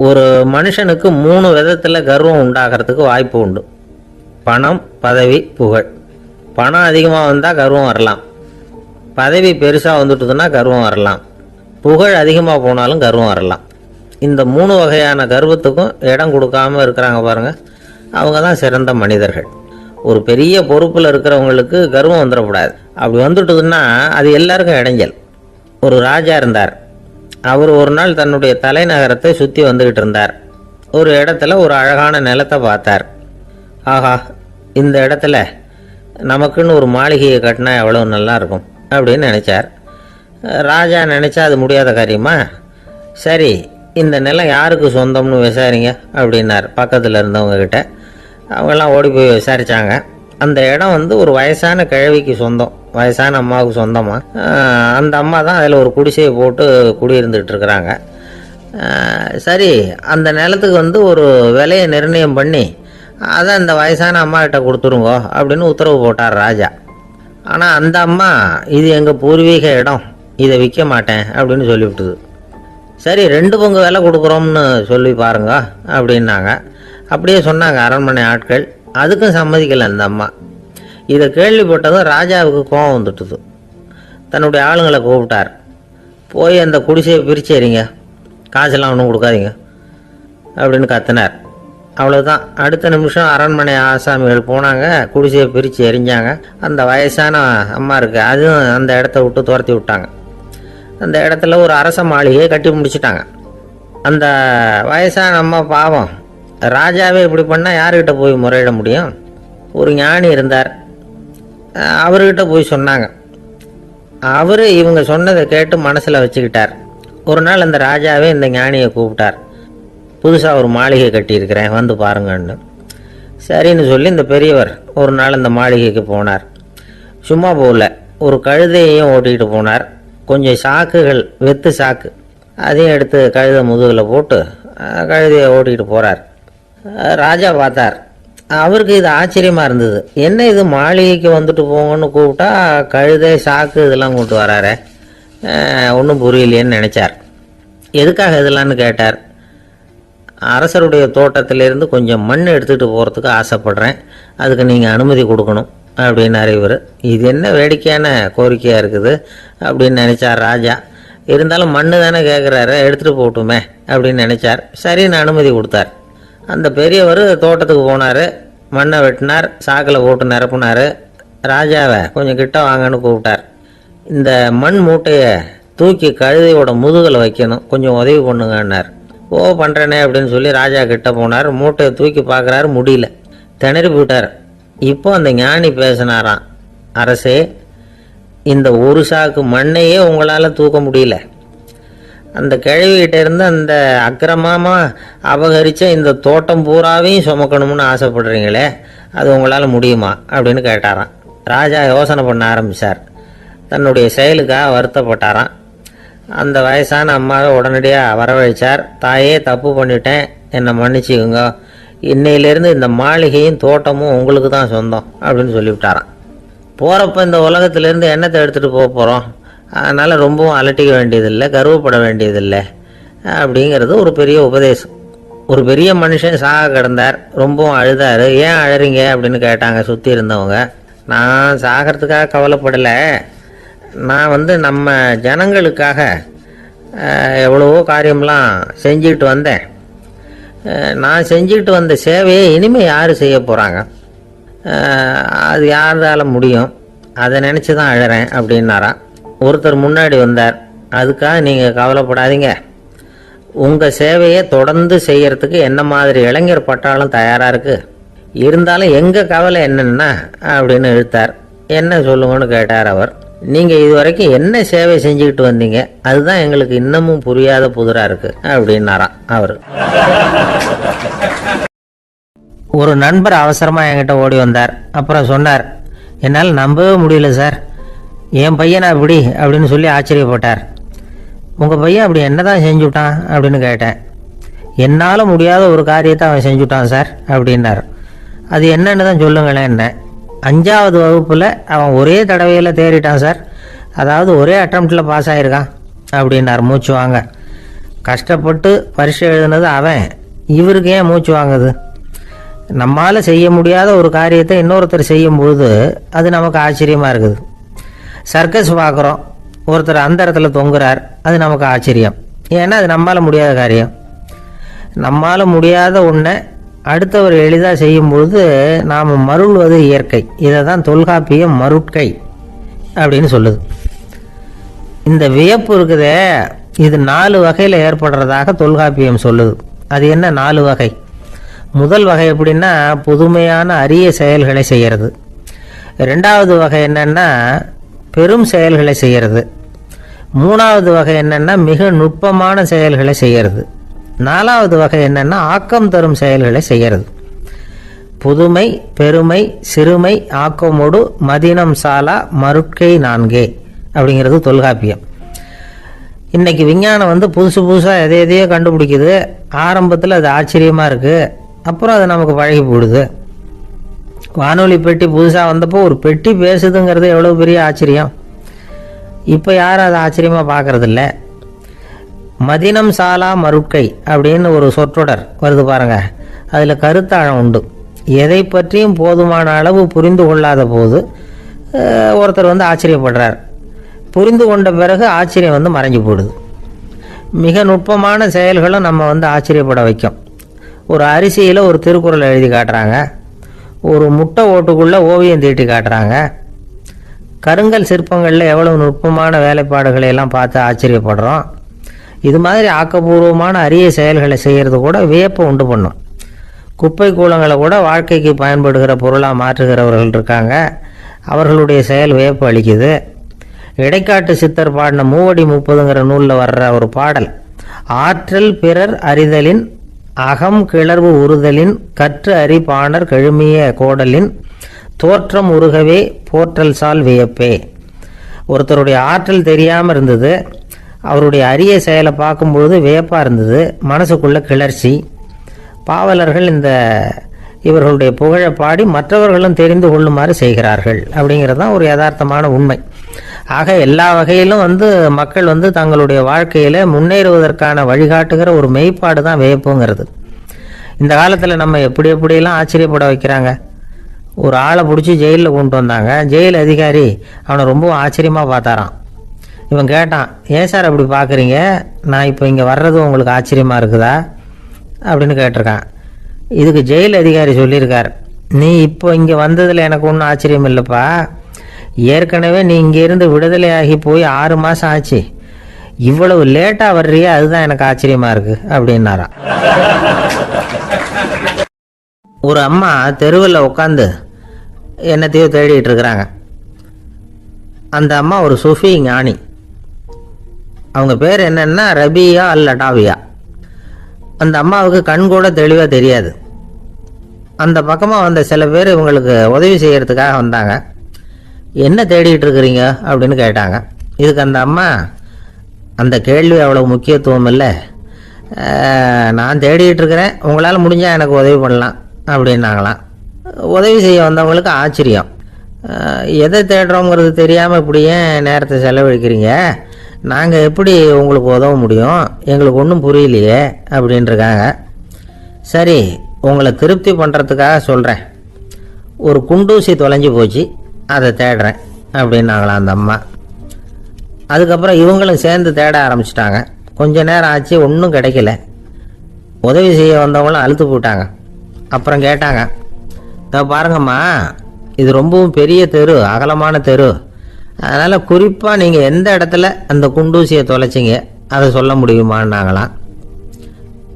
ஒரு மனுஷனுக்கு 3 விதத்தில் கர்வம் உண்டாகிறதுக்கு வாய்ப்பு உண்டு. பணம், பதவி, புகழ். பணம் அதிகமாக வந்தால் கர்வம் வரலாம், பதவி பெருசாக வந்துட்டுதுன்னா கர்வம் வரலாம், புகழ் அதிகமாக போனாலும் கர்வம் வரலாம். இந்த 3 வகையான கர்வத்துக்கும் இடம் கொடுக்காமல் இருக்கிறாங்க பாருங்கள், அவங்க தான் சிறந்த மனிதர்கள். ஒரு பெரிய பொறுப்பில் இருக்கிறவங்களுக்கு கர்வம் வந்துடக்கூடாது. அப்படி வந்துட்டுதுன்னா அது எல்லாருக்கும் இடைஞ்சல். ஒரு ராஜா இருந்தார். அவர் ஒரு நாள் தன்னுடைய தலைநகரத்தை சுற்றி வந்துக்கிட்டு இருந்தார். ஒரு இடத்துல ஒரு அழகான நிலத்தை பார்த்தார். ஆஹா, இந்த இடத்துல நமக்குன்னு ஒரு மாளிகையை கட்டினா எவ்வளோ நல்லா இருக்கும் அப்படின்னு நினச்சார். ராஜா நினச்சா அது முடியாத காரியமா? சரி, இந்த நிலம் யாருக்கு சொந்தம்னு விசாரிங்க அப்படின்னார் பக்கத்தில் இருந்தவங்கக்கிட்ட. அவங்கெல்லாம் ஓடி போய் விசாரித்தாங்க. அந்த இடம் ஒரு வயசான கிழவிக்கு சொந்தம், வயசான அம்மாவுக்கு சொந்தமாக. அந்த அம்மா தான் அதில் ஒரு குடிசையை போட்டு குடியிருந்துகிட்டு இருக்கிறாங்க. சரி, அந்த நிலத்துக்கு ஒரு விலையை நிர்ணயம் பண்ணி அதை அந்த வயசான அம்மாக்கிட்ட கொடுத்துருங்கோ அப்படின்னு உத்தரவு போட்டார் ராஜா. ஆனால் அந்த அம்மா இது எங்கள் பூர்வீக இடம், இதை விற்க மாட்டேன் அப்படின்னு சொல்லிவிட்டுது. சரி, 2 பங்கு விலை கொடுக்குறோம்னு சொல்லி பாருங்க அப்படின்னாங்க. அப்படியே சொன்னாங்க அரண்மனை ஆட்கள். அதுக்கும் சம்மதிக்கலை அந்த அம்மா. இதை கேள்விப்பட்டதும் ராஜாவுக்கு கோபம் வந்துட்டுது. தன்னுடைய ஆளுங்களை கூப்பிட்டார். போய் அந்த குடிசையை பிரித்து எறிங்க, காசெல்லாம் ஒன்றும் கொடுக்காதீங்க அப்படின்னு கத்தினார். அவ்வளோதான். அடுத்த நிமிஷம் அரண்மனை ஆசாமிகள் போனாங்க, குடிசையை பிரித்து எரிஞ்சாங்க. அந்த வயசான அம்மா இருக்குது, அதுவும் அந்த இடத்த விட்டு துரத்தி விட்டாங்க. அந்த இடத்துல ஒரு அரச மாளிகையை கட்டி முடிச்சிட்டாங்க. அந்த வயசான அம்மா பாவம், ராஜாவே இப்படி பண்ணால் யார்கிட்ட போய் முறையிட முடியும்? ஒரு ஞானி இருந்தார், அவர்கிட்ட போய் சொன்னாங்க. அவர் இவங்க சொன்னதை கேட்டு மனசில் வச்சுக்கிட்டார். ஒரு நாள் அந்த ராஜாவே இந்த ஞானியை கூப்பிட்டார். புதுசாக ஒரு மாளிகை கட்டியிருக்கிறேன், வந்து பாருங்கன்னு. சரின்னு சொல்லி இந்த பெரியவர் ஒரு நாள் அந்த மாளிகைக்கு போனார். சும்மா போகல, ஒரு கழுதையையும் ஓட்டிகிட்டு போனார். கொஞ்சம் சாக்குகள், வெத்து சாக்கு, அதையும் எடுத்து கழுதை முதுகில் போட்டு கழுதையை ஓட்டிகிட்டு போகிறார். ராஜா பார்த்தார். அவருக்கு இது ஆச்சரியமாக இருந்தது. என்ன இது, மாளிகைக்கு வந்துட்டு போங்கன்னு கூப்பிட்டா கழுதை, சாக்கு இதெல்லாம் கொண்டு வராரு, ஒன்றும் புரியலையேன்னு நினச்சார். எதுக்காக இதெல்லாம்னு கேட்டார். அரசருடைய தோட்டத்திலேருந்து கொஞ்சம் மண் எடுத்துகிட்டு போகிறதுக்கு ஆசைப்படுறேன், அதுக்கு நீங்கள் அனுமதி கொடுக்கணும் அப்படின்னாரு இவர். இது என்ன வேடிக்கையான கோரிக்கையாக இருக்குது அப்படின்னு நினச்சார் ராஜா. இருந்தாலும் மண்ணு தானே கேட்குறாரு, எடுத்துகிட்டு போகட்டுமே அப்படின்னு நினச்சார். சரின்னு அனுமதி கொடுத்தார். அந்த பெரியவர் தோட்டத்துக்கு போனார், மண்ணை வெட்டினார், சாக்கில் போட்டு நிரப்புனார். ராஜாவை கொஞ்சம் கிட்ட வாங்கன்னு கூப்பிட்டார். இந்த மண் மூட்டையை தூக்கி கழுதையோட முதுகில் வைக்கணும், கொஞ்சம் உதவி பண்ணுங்கன்னார். ஓ, பண்ணுறேனே அப்படின்னு சொல்லி ராஜா கிட்ட போனார். மூட்டையை தூக்கி பார்க்குறாரு, முடியல, திணறி போயிட்டார். இப்போ அந்த ஞானி பேசினாராம். அரசே, இந்த ஒரு சாக்கு மண்ணையே உங்களால் தூக்க முடியல, அந்த கிழவிகிட்ட இருந்து அந்த அக்கிரமமாக அபகரித்த இந்த தோட்டம் பூராவையும் சுமக்கணும்னு ஆசைப்படுறீங்களே, அது உங்களால் முடியுமா அப்படின்னு கேட்டாராம். ராஜா யோசனை பண்ண ஆரம்பித்தார். தன்னுடைய செயலுக்காக வருத்தப்பட்டாராம். அந்த வயசான அம்மாவை உடனடியாக வரவழைச்சார். தாயே, தப்பு பண்ணிட்டேன், என்னை மன்னிச்சுக்குங்க, இன்னையிலேருந்து இந்த மாளிகையும் தோட்டமும் உங்களுக்கு தான் சொந்தம் அப்படின்னு சொல்லிவிட்டாராம். போகிறப்ப இந்த உலகத்திலேருந்து எண்ணத்தை எடுத்துகிட்டு போக போகிறோம், அதனால் ரொம்பவும் அலட்டிக்க வேண்டியதில்லை, கர்வப்பட வேண்டியதில்லை அப்படிங்கிறது ஒரு பெரிய உபதேசம். ஒரு பெரிய மனுஷன் சாக கிடந்தார், ரொம்பவும் அழுதார். ஏன் அழறீங்க அப்படின்னு கேட்டாங்க சுற்றி இருந்தவங்க. நான் சாகிறதுக்காக கவலைப்படலை, நான் நம்ம ஜனங்களுக்காக எவ்வளவோ காரியம்லாம் செஞ்சுக்கிட்டு வந்தேன். நான் செஞ்சுக்கிட்டு வந்த சேவையை இனிமேல் யார் செய்ய போகிறாங்க, அது யாரால முடியும், அதை நினச்சி தான் அழறேன் அப்படின்னாராம். ஒருத்தர் முன்னாடி வந்தார். அதுக்காக நீங்கள் கவலைப்படாதீங்க, உங்கள் சேவையை தொடர்ந்து செய்கிறதுக்கு என்ன மாதிரி இளைஞர் பட்டாலும் தயாராக இருக்குது, இருந்தாலும் எங்கள் கவலை என்னென்னா அப்படின்னு இழுத்தார். என்ன சொல்லுங்கன்னு கேட்டார் அவர். நீங்கள் இது வரைக்கும் என்ன சேவை செஞ்சுக்கிட்டு வந்தீங்க, அதுதான் எங்களுக்கு இன்னமும் புரியாத புதிராக இருக்குது அப்படின்னாராம் அவர். ஒரு நண்பர் அவசரமாக என்கிட்ட ஓடி வந்தார். அப்புறம் சொன்னார், என்னால் நம்பவே முடியல சார், என் பையனை அப்படி அப்படின்னு சொல்லி ஆச்சரியப்பட்டார். உங்கள் பையன் அப்படி என்ன தான் செஞ்சுட்டான் அப்படின்னு கேட்டேன். என்னால் முடியாத ஒரு காரியத்தை அவன் செஞ்சுட்டான் சார் அப்படின்னார். அது என்னன்னு தான் சொல்லுங்களேன். என்ன, 5வது வகுப்பில் அவன் ஒரே தடவையில் தேறிட்டான் சார், அதாவது ஒரே அட்டம்ப்டில் பாஸ் ஆகிருக்கான் அப்படின்னார் மூச்சு வாங்க. கஷ்டப்பட்டு பரீட்சை எழுதுனது அவன், இவருக்கு ஏன் மூச்சு வாங்குது? நம்மால் செய்ய முடியாத ஒரு காரியத்தை இன்னொருத்தர் செய்யும்பொழுது அது நமக்கு ஆச்சரியமாக இருக்குது. சர்க்கஸ் பார்க்குறோம், ஒருத்தர் அந்த இடத்துல தொங்குறார், அது நமக்கு ஆச்சரியம். ஏன்னா அது நம்மால் முடியாத காரியம். நம்மால் முடியாத ஒன்றை அடுத்தவர் எளிதாக செய்யும்பொழுது நாம் மருள்வது இயற்கை. இதை தான் தொல்காப்பியம் மருட்கை அப்படின்னு சொல்லுது. இந்த வியப்பு இருக்குதே, இது 4 வகையில் ஏற்படுறதாக தொல்காப்பியம் சொல்லுது. அது என்ன 4 வகை? முதல் வகை எப்படின்னா புதுமையான அரிய செயல்களை செய்கிறது. 2வது வகை என்னன்னா பெரும் செயல்களை செய்கிறது. 3வது வகை என்னன்னா மிக நுட்பமான செயல்களை செய்கிறது. 4வது வகை என்னன்னா ஆக்கம் தரும் செயல்களை செய்கிறது. புதுமை, பெருமை, சிறுமை, ஆக்கமோடு மதினம் சாலா மருட்கை 4 அப்படிங்கிறது தொல்காப்பியம். இன்றைக்கி விஞ்ஞானம் புதுசு புதுசாக எதையோ கண்டுபிடிக்குது. ஆரம்பத்தில் அது ஆச்சரியமாக இருக்குது, அப்புறம் அது நமக்கு பழகி போடுது. வானொலி பெட்டி புதுசாக வந்தப்போ ஒரு பெட்டி பேசுதுங்கிறது எவ்வளோ பெரிய ஆச்சரியம். இப்போ யாரும் அதை ஆச்சரியமாக பார்க்குறதில்ல. மதினம் சாலா மருட்கை அப்படின்னு ஒரு சொற்றொடர் வருது பாருங்க, அதில் கருத்தாழம் உண்டு. எதை பற்றியும் போதுமான அளவு புரிந்து கொள்ளாத போது ஒருத்தர் ஆச்சரியப்படுறார். புரிந்து கொண்ட பிறகு ஆச்சரியம் மறைஞ்சு போடுது. மிக நுட்பமான செயல்களும் நம்ம ஆச்சரியப்பட வைக்கும். ஒரு அரிசியில் ஒரு திருக்குறள் எழுதி காட்டுறாங்க, ஒரு முட்டை ஓட்டுக்குள்ளே ஓவியம் தீட்டி காட்டுறாங்க. கருங்கல் சிற்பங்களில் எவ்வளவு நுட்பமான வேலைப்பாடுகளை எல்லாம் பார்த்து ஆச்சரியப்படுறோம். இது மாதிரி ஆக்கப்பூர்வமான அரிய செயல்களை செய்கிறது கூட வியப்பை உண்டு பண்ணும். குப்பை கூலங்களை கூட வாழ்க்கைக்கு பயன்படுகிற பொருளாக மாற்றுகிறவர்கள் இருக்காங்க. அவர்களுடைய செயல் வியப்பு அளிக்குது. இடைக்காட்டு சித்தர் பாடின 30 நூலில் வர்ற ஒரு பாடல், ஆற்றல் பிறர் அறிதலின் அகம் கிளர்வு உறுதலின் கற்று அறி பாணர் கெழுமிய கோடலின் தோற்றம் உருகவே போற்றல் சால் வியப்பே. ஒருத்தருடைய ஆற்றல் தெரியாமல் இருந்தது, அவருடைய அரிய செயலை பார்க்கும்பொழுது வியப்பாக இருந்தது, மனசுக்குள்ள கிளர்ச்சி. பாவலர்கள் இவர்களுடைய புகழை பாடி மற்றவர்களும் தெரிந்து கொள்ளுமாறு செய்கிறார்கள். அப்படிங்கிறது தான் ஒரு யதார்த்தமான உண்மை. ஆக எல்லா வகையிலும் மக்கள் தங்களுடைய வாழ்க்கையில் முன்னேறுவதற்கான வழிகாட்டுகிற ஒரு மெய்ப்பாடு தான் வியப்புங்கிறது. இந்த காலத்தில் நம்ம எப்படியெல்லாம் ஆச்சரியப்பட வைக்கிறாங்க. ஒரு ஆளை பிடிச்சி ஜெயிலில் கொண்டு வந்தாங்க. ஜெயில் அதிகாரி அவனை ரொம்ப ஆச்சரியமாக பார்த்தாரான். இவன் கேட்டான், ஏன் சார் அப்படி பார்க்குறீங்க, நான் இப்போ இங்கே வர்றது உங்களுக்கு ஆச்சரியமாக இருக்குதா அப்படின்னு கேட்டிருக்கான். இதுக்கு ஜெயில் அதிகாரி சொல்லியிருக்கார், நீ இப்போ இங்கே வந்ததில் எனக்கு ஒன்றும் ஆச்சரியம் இல்லைப்பா, ஏற்கனவே நீ இங்கேருந்து விடுதலையாகி போய் 6 மாதம் ஆச்சு, இவ்வளவு லேட்டாக வர்றியே அதுதான் எனக்கு ஆச்சரியமாக இருக்குது அப்படின்னாராம். ஒரு அம்மா தெருவில் உட்காந்து என்னத்தையோ தேடிட்டு இருக்கிறாங்க. அந்த அம்மா ஒரு சூஃபி ஞானி. அவங்க பேர் என்னன்னா ரபியா அல் அடாவியா. அந்த அம்மாவுக்கு கண் கூட தெளிவாக தெரியாது. அந்த பக்கமாக வந்த சில பேர் இவங்களுக்கு உதவி செய்கிறதுக்காக வந்தாங்க. என்ன தேடிட்டு இருக்கிறீங்க அப்படின்னு கேட்டாங்க. இதுக்கு அந்த அம்மா, அந்த கேள்வி அவ்வளோ முக்கியத்துவம் இல்லை, நான் தேடிட்டு இருக்கிறேன், உங்களால் முடிஞ்சால் எனக்கு உதவி பண்ணலாம் அப்படின்னாங்களாம். உதவி செய்ய வந்தவங்களுக்கு ஆச்சரியம். எதை தேடுறோங்கிறது தெரியாமல் இப்படி ஏன் நேரத்தை செலவழிக்கிறீங்க, நாங்கள் எப்படி உங்களுக்கு உதவ முடியும், எங்களுக்கு ஒன்றும் புரியலையே அப்படின்ட்டுருக்காங்க. சரி, உங்களை திருப்தி பண்ணுறதுக்காக சொல்கிறேன், ஒரு குண்டூசி தொலைஞ்சி போச்சு, அதை தேடுறேன் அப்படின்னாங்களாம் அந்த அம்மா. அதுக்கப்புறம் இவங்களும் சேர்ந்து தேட ஆரம்பிச்சிட்டாங்க. கொஞ்ச நேரம் ஆச்சு, ஒன்றும் கிடைக்கல. உதவி செய்ய வந்தவங்களும் அழுத்து போட்டாங்க. அப்புறம் கேட்டாங்க, பாருங்கம்மா, இது ரொம்பவும் பெரிய தெரு, அகலமான தெரு, அதனால் குறிப்பாக நீங்கள் எந்த இடத்துல அந்த குண்டூசியை தொலைச்சிங்க அதை சொல்ல முடியுமான்னாங்களாம்.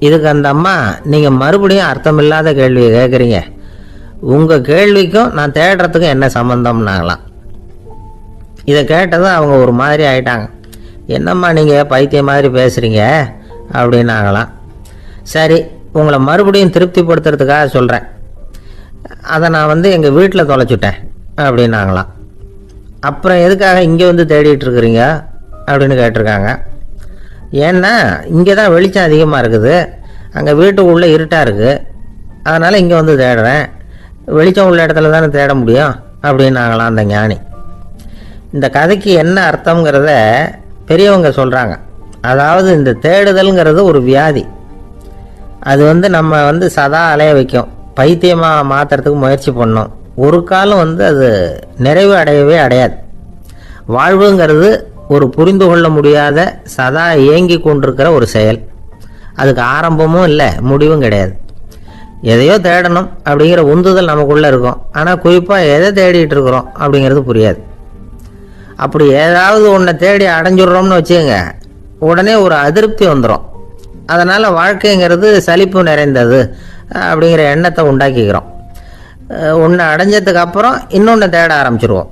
இதுக்கு அந்த அம்மா, நீங்கள் மறுபடியும் அர்த்தமில்லாத கேள்வியை கேட்குறீங்க, உங்கள் கேள்விக்கும் நான் தேடுறதுக்கும் என்ன சம்மந்தம்னாங்களாம். இதை கேட்டதும் அவங்க ஒரு மாதிரி ஆயிட்டாங்க. என்னம்மா நீங்கள் பைத்தியம் மாதிரி பேசுகிறீங்க அப்படின்னாங்களாம். சரி, உங்களை மறுபடியும் திருப்திப்படுத்துறதுக்காக சொல்கிறேன், அதை நான் எங்கள் வீட்டில் தொலைச்சுட்டேன் அப்படின்னாங்களாம். அப்புறம் எதுக்காக இங்கே தேடிட்டு இருக்கிறீங்க அப்படின்னு கேட்டிருக்காங்க. ஏன்னா இங்கே தான் வெளிச்சம் அதிகமாக இருக்குது, அங்கே வீட்டுக்குள்ளே இருட்டாக இருக்குது, அதனால் இங்கே தேடுறேன், வெளிச்சம் உள்ள இடத்துல தானே தேட முடியும் அப்படின்னாங்களாம் அந்த ஞானி. இந்த கதைக்கு என்ன அர்த்தங்கிறத பெரியவங்க சொல்கிறாங்க. அதாவது இந்த தேடுதல்ங்கிறது ஒரு வியாதி. அது நம்ம சதா அலைய வைக்கும். பைத்தியமாக மாற்றுறதுக்கு முயற்சி பண்ணோம். ஒரு காலம் அது நிறைவு அடையவே அடையாது. வாழ்வுங்கிறது ஒரு புரிந்து கொள்ள முடியாத சதா இயங்கி கொண்டிருக்கிற ஒரு செயல். அதுக்கு ஆரம்பமும் இல்லை, முடிவும் கிடையாது. எதையோ தேடணும் அப்படிங்கிற உந்துதல் நமக்குள்ளே இருக்கும். ஆனால் குறிப்பாக எதை தேடிட்டு இருக்கிறோம் அப்படிங்கிறது புரியாது. அப்படி ஏதாவது ஒன்றை தேடி அடைஞ்சிடுறோம்னு வச்சுக்கோங்க, உடனே ஒரு அதிருப்தி வந்துடும். அதனால் வாழ்க்கைங்கிறது சலிப்பு நிறைந்தது அப்படிங்கிற எண்ணத்தை உண்டாக்கிக்கிறோம். ஒன்று அடைஞ்சதுக்கு அப்புறம் இன்னொன்று தேட ஆரம்பிச்சிருவோம்.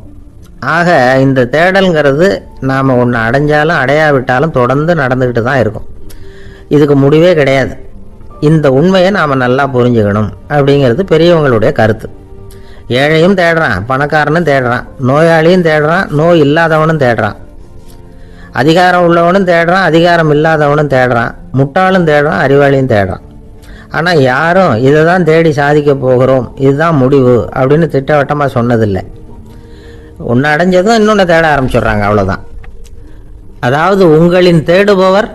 ஆக இந்த தேடல்ங்கிறது நாம் ஒன்று அடைஞ்சாலும் அடையாவிட்டாலும் தொடர்ந்து நடந்துக்கிட்டு தான் இருக்கும். இதுக்கு முடிவே கிடையாது. இந்த உண்மையை நாம் நல்லா புரிஞ்சுக்கணும் அப்படிங்கிறது பெரியவங்களுடைய கருத்து. ஏழையும் தேடுறான், பணக்காரனும் தேடுறான், நோயாளியும் தேடுறான், நோய் இல்லாதவனும் தேடுறான், அதிகாரம் உள்ளவனும் தேடுறான், அதிகாரம் இல்லாதவனும் தேடுறான், முட்டாளும் தேடுறான், அறிவாளியும் தேடுறான். ஆனால் யாரும் இதை தான் தேடி சாதிக்க போகிறோம், இதுதான் முடிவு அப்படின்னு திட்டவட்டமாக சொன்னதில்லை. ஒன்று அடைஞ்சதும் இன்னொன்று தேட ஆரம்பிச்சிடுறாங்க, அவ்வளோதான். அதாவது உங்களின் தேடுபவர்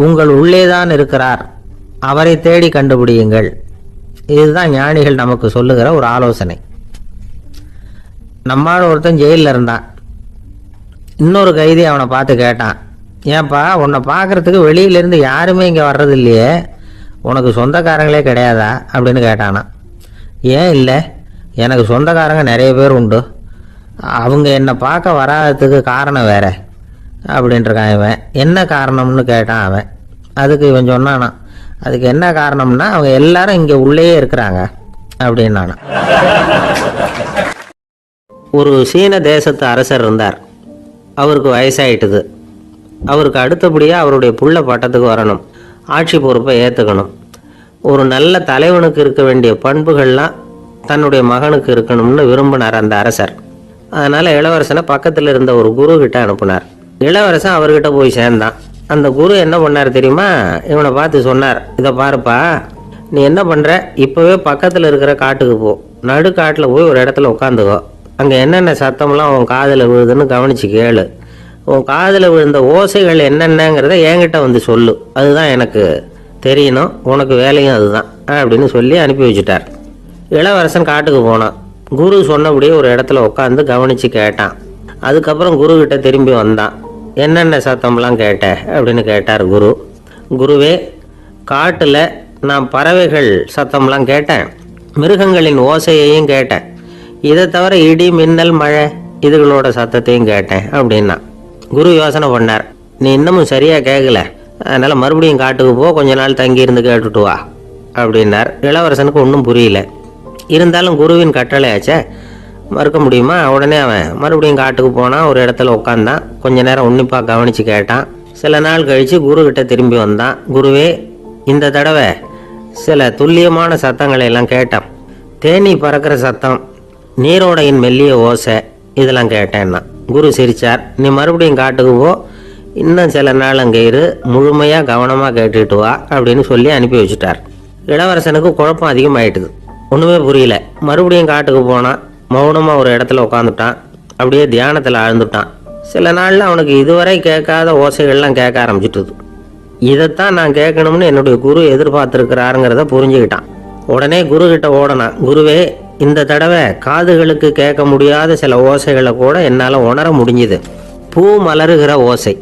உங்கள் உள்ளே தான் இருக்கிறார், அவரை தேடி கண்டுபிடியுங்கள். இதுதான் ஞானிகள் நமக்கு சொல்லுகிற ஒரு ஆலோசனை. நம்மால் ஒருத்தன் ஜெயிலில் இருந்தான். இன்னொரு கைதி அவனை பார்த்து கேட்டான், ஏன்பா உன்னை பார்க்குறதுக்கு வெளியிலேருந்து யாருமே இங்கே வர்றது இல்லையே, உனக்கு சொந்தக்காரங்களே கிடையாதா அப்படின்னு கேட்டானா. ஏன் இல்லை, எனக்கு சொந்தக்காரங்க நிறைய பேர் உண்டு, அவங்க என்னை பார்க்க வராததுக்கு காரணம் வேற அப்படின்ட்டுருக்கான் இவன். என்ன காரணம்னு கேட்டான் அவன். அதுக்கு இவன் சொன்னானா, அதுக்கு என்ன காரணம்னா அவங்க எல்லாரும் இங்கே உள்ளேயே இருக்கிறாங்க அப்படின்னானா. ஒரு சீன தேசத்து அரசர் இருந்தார். அவருக்கு வயசாயிட்டுது. அவருக்கு அடுத்தபடியாக அவருடைய புள்ள பட்டத்துக்கு வரணும், ஆட்சி பொறுப்பை ஏற்றுக்கணும். ஒரு நல்ல தலைவனுக்கு இருக்க வேண்டிய பண்புகள்லாம் தன்னுடைய மகனுக்கு இருக்கணும்னு விரும்பினார் அந்த அரசர். அதனால் இளவரசனை பக்கத்தில் இருந்த ஒரு குரு கிட்ட அனுப்புனார். இளவரசன் அவர்கிட்ட போய் சேர்ந்தான். அந்த குரு என்ன பண்ணார் தெரியுமா, இவனை பார்த்து சொன்னார், இதை பாருப்பா, நீ என்ன பண்ணுற, இப்போவே பக்கத்தில் இருக்கிற காட்டுக்கு போ, நடு காட்டில் போய் ஒரு இடத்துல உட்காந்துக்கோ, அங்கே என்னென்ன சத்தம்லாம் உன் காதில் விழுதுன்னு கவனித்து கேளு, உன் காதில் விழுந்த ஓசைகள் என்னென்னங்கிறத என்கிட்ட சொல்லு, அதுதான் எனக்கு தெரியணும், உனக்கு வேலையும் அதுதான் அப்படின்னு சொல்லி அனுப்பி வச்சுட்டார். இளவரசன் காட்டுக்கு போனான். குரு சொன்னபடியே ஒரு இடத்துல உட்காந்து கவனித்து கேட்டான். அதுக்கப்புறம் குருக்கிட்ட திரும்பி வந்தான். என்னென்ன சத்தம்லாம் கேட்ட அப்படின்னு கேட்டார் குரு. குருவே, காட்டில் நான் பறவைகள் சத்தம்லாம் கேட்டேன், மிருகங்களின் ஓசையையும் கேட்டேன், இதை தவிர இடி மின்னல் மழை இதுகளோட சத்தத்தையும் கேட்டேன் அப்படின்னா. குரு யோசனை பண்ணார், நீ இன்னமும் சரியாக கேட்கல, அதனால் மறுபடியும் காட்டுக்கு போ, கொஞ்ச நாள் தங்கியிருந்து கேட்டுட்டு வா அப்படின்னார். இளவரசனுக்கு ஒன்றும் புரியல. இருந்தாலும் குருவின் கட்டளையாச்சே, மறுக்க முடியுமா? உடனே அவன் மறுபடியும் காட்டுக்கு போனான். ஒரு இடத்துல உட்காந்தான். கொஞ்ச நேரம் உன்னிப்பாக கவனித்து கேட்டான். சில நாள் கழித்து குருக்கிட்ட திரும்பி வந்தான். குருவே, இந்த தடவை சில துல்லியமான சத்தங்களை எல்லாம் கேட்டான். தேனி பறக்கிற சத்தம், நீரோடையின் மெல்லிய ஓசை, இதெல்லாம் கேட்டேன்னா. குரு சிரித்தார். நீ மறுபடியும் காட்டுக்கு போ, இன்னும் சில நாள் அங்கே இரு, முழுமையாக கவனமாக கேட்டுட்டு வா அப்படின்னு சொல்லி அனுப்பி வச்சுட்டார். இளவரசனுக்கு குழப்பம் அதிகமாயிட்டுது. ஒன்றுமே புரியல. மறுபடியும் காட்டுக்கு போனான். மௌனமாக ஒரு இடத்துல உட்காந்துட்டான். அப்படியே தியானத்தில் ஆழ்ந்துட்டான். சில நாளில் அவனுக்கு இதுவரை கேட்காத ஓசைகள்லாம் கேட்க ஆரம்பிச்சிட்டுது. இதைத்தான் நான் கேட்கணும்னு என்னுடைய குரு எதிர்பார்த்துருக்கிறாருங்கிறத புரிஞ்சுக்கிட்டான். உடனே குரு கிட்ட ஓடனான். குருவே, இந்த தடவை காதுகளுக்கு கேட்க முடியாத சில ஓசைகளை கூட என்னால் உணர முடிஞ்சுது. பூ மலருகிற ஓசை,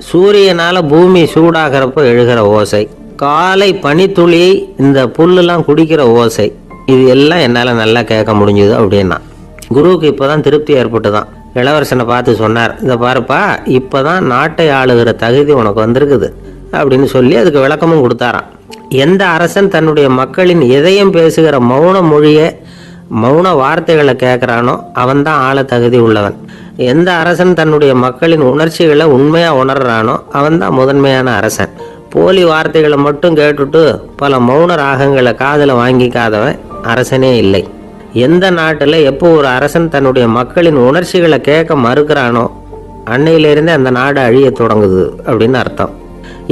சூரியனால் பூமி சூடாகிறப்போ எழுகிற ஓசை, காலை பனித்துளி இந்த புல்லுலாம் குடிக்கிற ஓசை, இது எல்லாம் என்னால் நல்லா கேட்க முடிஞ்சுது அப்படின்னா. குருவுக்கு இப்போ தான் திருப்தி ஏற்பட்டு தான். இளவரசனை பார்த்து சொன்னார், இதை பாருப்பா, இப்போ தான் நாட்டை ஆளுகிற தகுதி உனக்கு வந்திருக்குது அப்படின்னு சொல்லி அதுக்கு விளக்கமும் கொடுத்தாராம். எந்த அரசன் தன்னுடைய மக்களின் இதயம் பேசுகிற மௌன மொழியை, மௌன வார்த்தைகளை கேட்குறானோ அவன்தான் ஆள தகுதி உள்ளவன். எந்த அரசன் தன்னுடைய மக்களின் உணர்ச்சிகளை உண்மையாக உணர்றானோ அவன்தான் முதன்மையான அரசன். போலி வார்த்தைகளை மட்டும் கேட்டுட்டு பல மௌன ராகங்களை காதில் வாங்கிக்காதவன் அரசனே இல்லை. எந்த நாட்டில் எப்போ ஒரு அரசன் தன்னுடைய மக்களின் உணர்ச்சிகளை கேட்க மறுக்கிறானோ அன்னையிலிருந்தே அந்த நாடு அழிய தொடங்குது அப்படின்னு அர்த்தம்.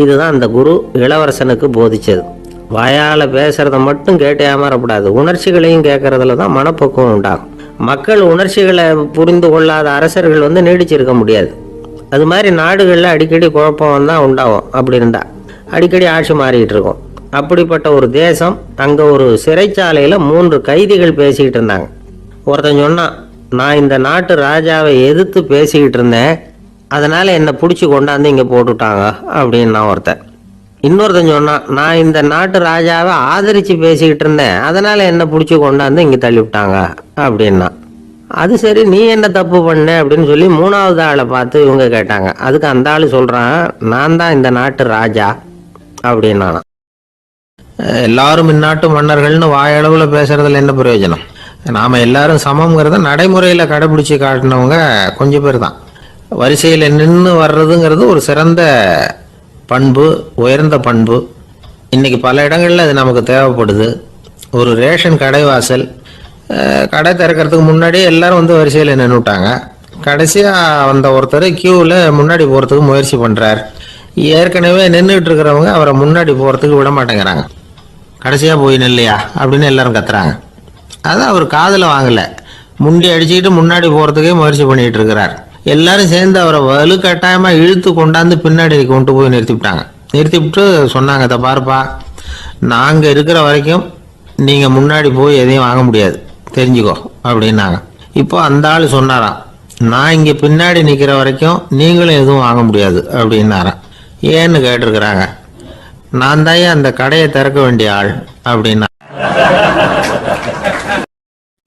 இதுதான் அந்த குரு இளவரசனுக்கு போதிச்சது. வாயால் பேசுகிறத மட்டும் கேட்டு ஏமாறக்கூடாது, உணர்ச்சிகளையும் கேட்கறதுல தான் மனப்பக்குவம் உண்டாகும். மக்கள் உணர்ச்சிகளை புரிந்து கொள்ளாத அரசர்கள் நீடிச்சிருக்க முடியாது. அது மாதிரி நாடுகளில் அடிக்கடி குழப்பம் தான் உண்டாகும். அப்படி இருந்தால் அடிக்கடி ஆட்சி மாறிக்கிட்டு இருக்கும். அப்படிப்பட்ட ஒரு தேசம், அங்கே ஒரு சிறைச்சாலையில் 3 கைதிகள் பேசிக்கிட்டு இருந்தாங்க. ஒருத்தன் சொன்னான், நான் இந்த நாட்டு ராஜாவை எதிர்த்து பேசிக்கிட்டு இருந்தேன், அதனால் என்னை பிடிச்சி கொண்டாந்து இங்கே போட்டுவிட்டாங்க அப்படின்னா ஒருத்தன். இன்னொருத்தன் சொன்னான், நான் இந்த நாட்டு ராஜாவை ஆதரித்து பேசிக்கிட்டு இருந்தேன், அதனால் என்னை பிடிச்சி கொண்டாந்து இங்கே தள்ளிவிட்டாங்க அப்படின்னா. அது சரி, நீ என்ன தப்பு பண்ண அப்படின்னு சொல்லி 3வது ஆளை பார்த்து இவங்க கேட்டாங்க. அதுக்கு அந்த ஆள் சொல்கிறான், நான் தான் இந்த நாட்டு ராஜா அப்படின்னா. எல்லாரும் இந்நாட்டு மன்னர்கள்னு வாயளவில் பேசுறதுல என்ன பிரயோஜனம்? நாம் எல்லாரும் சமங்கிறத நடைமுறையில் கடைபிடிச்சி காட்டினவங்க கொஞ்சம் பேர் தான். வரிசையில் நின்று வர்றதுங்கிறது ஒரு சிறந்த பண்பு, உயர்ந்த பண்பு. இன்றைக்கி பல இடங்களில் அது நமக்கு தேவைப்படுது. ஒரு ரேஷன் கடைவாசல், கடை திறக்கிறதுக்கு முன்னாடியே எல்லாரும் வந்து வரிசையில் நின்றுட்டாங்க. கடைசியாக வந்த ஒருத்தர் கியூவில் முன்னாடி போகிறதுக்கு முயற்சி பண்ணுறார். ஏற்கனவே நின்றுட்டு இருக்கிறவங்க அவரை முன்னாடி போகிறதுக்கு விட மாட்டேங்கிறாங்க. கடைசியாக போய் நில்லையா அப்படின்னு எல்லாரும் கத்துறாங்க. அதான் அவர் காதில் வாங்கலை, முண்டி அடிச்சுக்கிட்டு முன்னாடி போகிறதுக்கே முயற்சி பண்ணிகிட்டு இருக்கிறார். எல்லாரும் சேர்ந்து அவரை வலுக்கட்டாயமாக இழுத்து கொண்டாந்து பின்னாடி கொண்டு போய் நிறுத்திவிட்டாங்க. நிறுத்திவிட்டு சொன்னாங்க, இதை பாருப்பா, நாங்கள் இருக்கிற வரைக்கும் நீங்கள் முன்னாடி போய் எதையும் வாங்க முடியாது, தெரிஞ்சுக்கோ அப்படின்னாங்க. இப்போ அந்த ஆள் சொன்னாராம், நான் இங்கே பின்னாடி நிற்கிற வரைக்கும் நீங்களும் எதுவும் வாங்க முடியாது அப்படின்னாராம். ஏன்னு கேட்டிருக்கிறாங்க. நான் தான் அந்த கடையை திறக்க வேண்டிய ஆள் அப்படின்னா.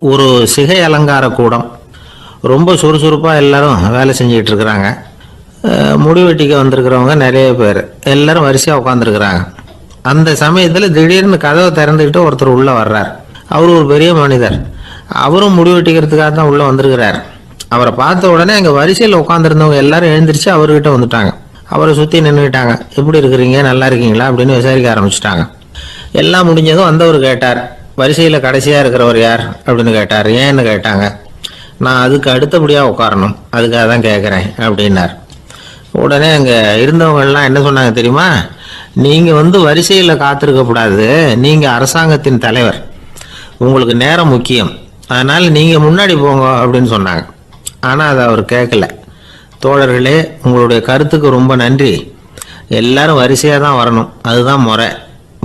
ஒரு சிகை அலங்கார கூடம், ரொம்ப சுறுசுறுப்பாக எல்லாரும் வேலை செஞ்சுக்கிட்டு இருக்கிறாங்க. முடி வெட்டிக்க வந்திருக்கிறவங்க நிறைய பேர், எல்லாரும் வரிசையாக உட்காந்துருக்குறாங்க. அந்த சமயத்தில் திடீர்னு கதவை திறந்துக்கிட்டு ஒருத்தர் உள்ளே வர்றார். அவர் ஒரு பெரிய மனிதர். அவரும் முடி வெட்டிக்கிறதுக்காக தான் உள்ளே வந்திருக்கிறார். அவரை பார்த்த உடனே அங்கே வரிசையில் உட்காந்துருந்தவங்க எல்லாரும் எழுந்திரிச்சு அவர்கிட்ட வந்துட்டாங்க. அவரை சுற்றி நின்றுக்கிட்டாங்க. எப்படி இருக்கிறீங்க, நல்லா இருக்கீங்களா அப்படின்னு விசாரிக்க ஆரம்பிச்சிட்டாங்க. எல்லாம் முடிஞ்சதும் வந்தவர் கேட்டார், வரிசையில் கடைசியாக இருக்கிறவர் யார் அப்படின்னு கேட்டார். ஏன்னு கேட்டாங்க. நான் அதுக்கு அடுத்தபடியாக உட்காரணும், அதுக்காக தான் கேட்குறேன் அப்படின்னார். உடனே அங்கே இருந்தவங்கெல்லாம் என்ன சொன்னாங்க தெரியுமா? நீங்கள் வந்து வரிசையில் காத்திருக்கக்கூடாது, நீங்கள் அரசாங்கத்தின் தலைவர், உங்களுக்கு நேரம் முக்கியம், அதனால் நீங்கள் முன்னாடி போங்க அப்படின்னு சொன்னாங்க. ஆனால் அதை அவர் கேட்கல. தோழர்களே, உங்களுடைய கருத்துக்கு ரொம்ப நன்றி. எல்லாரும் வரிசையாக தான் வரணும், அதுதான் முறை.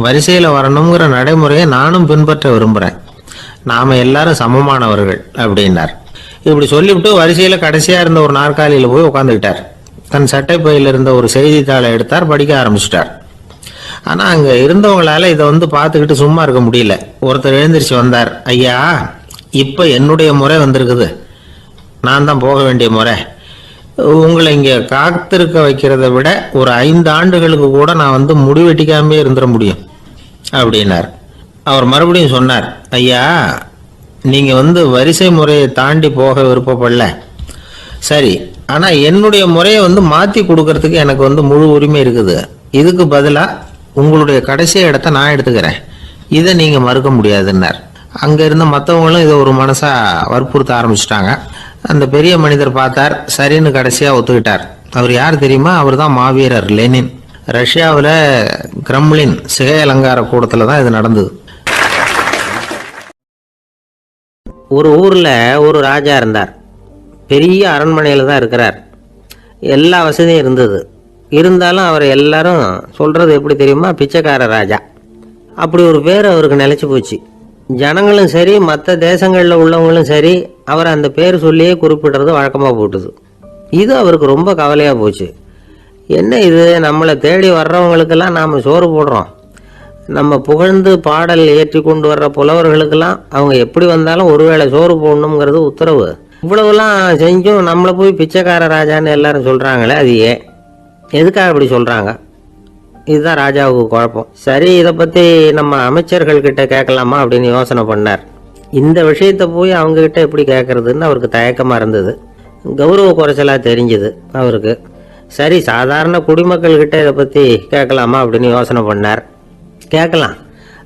வரிசையில் வரணுங்கிற நடைமுறையை நானும் பின்பற்ற விரும்புகிறேன். நாம் எல்லாரும் சமமானவர்கள் அப்படின்னார். இப்படி சொல்லிவிட்டு வரிசையில் கடைசியாக இருந்த ஒரு நாற்காலியில் போய் உட்காந்துக்கிட்டார். தன் சட்டை பையில் இருந்த ஒரு செய்தித்தாளை எடுத்தார், படிக்க ஆரம்பிச்சிட்டார். ஆனால் அங்கே இருந்தவங்களால இதை வந்து பார்த்துக்கிட்டு சும்மா இருக்க முடியல. ஒருத்தர் எழுந்திரிச்சு வந்தார். ஐயா, இப்போ என்னுடைய முறை வந்திருக்குது, நான் தான் போக வேண்டிய முறை. உங்களை இங்கே காத்திருக்க வைக்கிறத விட ஒரு 5 ஆண்டுகளுக்கு கூட நான் வந்து முடி வெட்டிக்காமே இருந்துட முடியும் அப்படின்னார். அவர் மறுபடியும் சொன்னார், ஐயா, நீங்கள் வந்து வரிசை முறையை தாண்டி போக விருப்பப்படல, சரி, ஆனால் என்னுடைய முறையை வந்து மாற்றி கொடுக்கறதுக்கு எனக்கு வந்து முழு உரிமை இருக்குது. இதுக்கு பதிலாக உங்களுடைய கடைசி இடத்த நான் எடுத்துக்கிறேன், இதை நீங்கள் மறுக்க முடியாதுன்னார். அங்கே இருந்த மற்றவங்களும் இதை ஒரு மனசாக வற்புறுத்த ஆரம்பிச்சிட்டாங்க. அந்த பெரிய மனிதர் பார்த்தார், சரின்னு கடைசியாக ஒத்துக்கிட்டார். அவர் யார் தெரியுமா? அவர் தான் மாவீரர் லெனின். ரஷ்யாவில் கிரெம்ளின் சிகை அலங்கார கூடத்தில் தான் இது நடந்தது. ஒரு ஊரில் ஒரு ராஜா இருந்தார். பெரிய அரண்மனையில் தான் இருக்கிறார். எல்லா வசதியும் இருந்தது. இருந்தாலும் அவர் எல்லாரும் சொல்கிறது எப்படி தெரியுமா? பிச்சைக்கார ராஜா. அப்படி ஒரு பேர் அவருக்கு நிலச்சி போச்சு. ஜனங்களும் சரி, மற்ற தேசங்களில் உள்ளவங்களும் சரி, அவர் அந்த பேர் சொல்லியே குறிப்பிடுறது வழக்கமாக போட்டுது. இது அவருக்கு ரொம்ப கவலையாக போச்சு. என்ன இது, நம்மளை தேடி வர்றவங்களுக்கெல்லாம் நாம் சோறு போடுறோம், நம்ம புகழ்ந்து பாடல் ஏற்றி கொண்டு வர்ற புலவர்களுக்கெல்லாம் அவங்க எப்படி வந்தாலும் ஒருவேளை சோறு போடணுங்கிறது உத்தரவு. இவ்வளவுலாம் செஞ்சும் நம்மளை போய் பிச்சைக்கார ராஜான்னு எல்லாரும் சொல்கிறாங்களே, அது ஏன், எதுக்காக அப்படி சொல்கிறாங்க? இதுதான் ராஜாவுக்கு குழப்பம். சரி, இதை பற்றி நம்ம அமைச்சர்கள்கிட்ட கேட்கலாமா அப்படின்னு யோசனை பண்ணார். இந்த விஷயத்தை போய் அவங்கக்கிட்ட எப்படி கேட்குறதுன்னு அவருக்கு தயக்கமாக இருந்தது. கௌரவ குறைச்சலாக தெரிஞ்சுது அவருக்கு. சரி, சாதாரண குடிமக்கள்கிட்ட இதை பற்றி கேட்கலாமா அப்படின்னு யோசனை பண்ணார். கேட்கலாம்,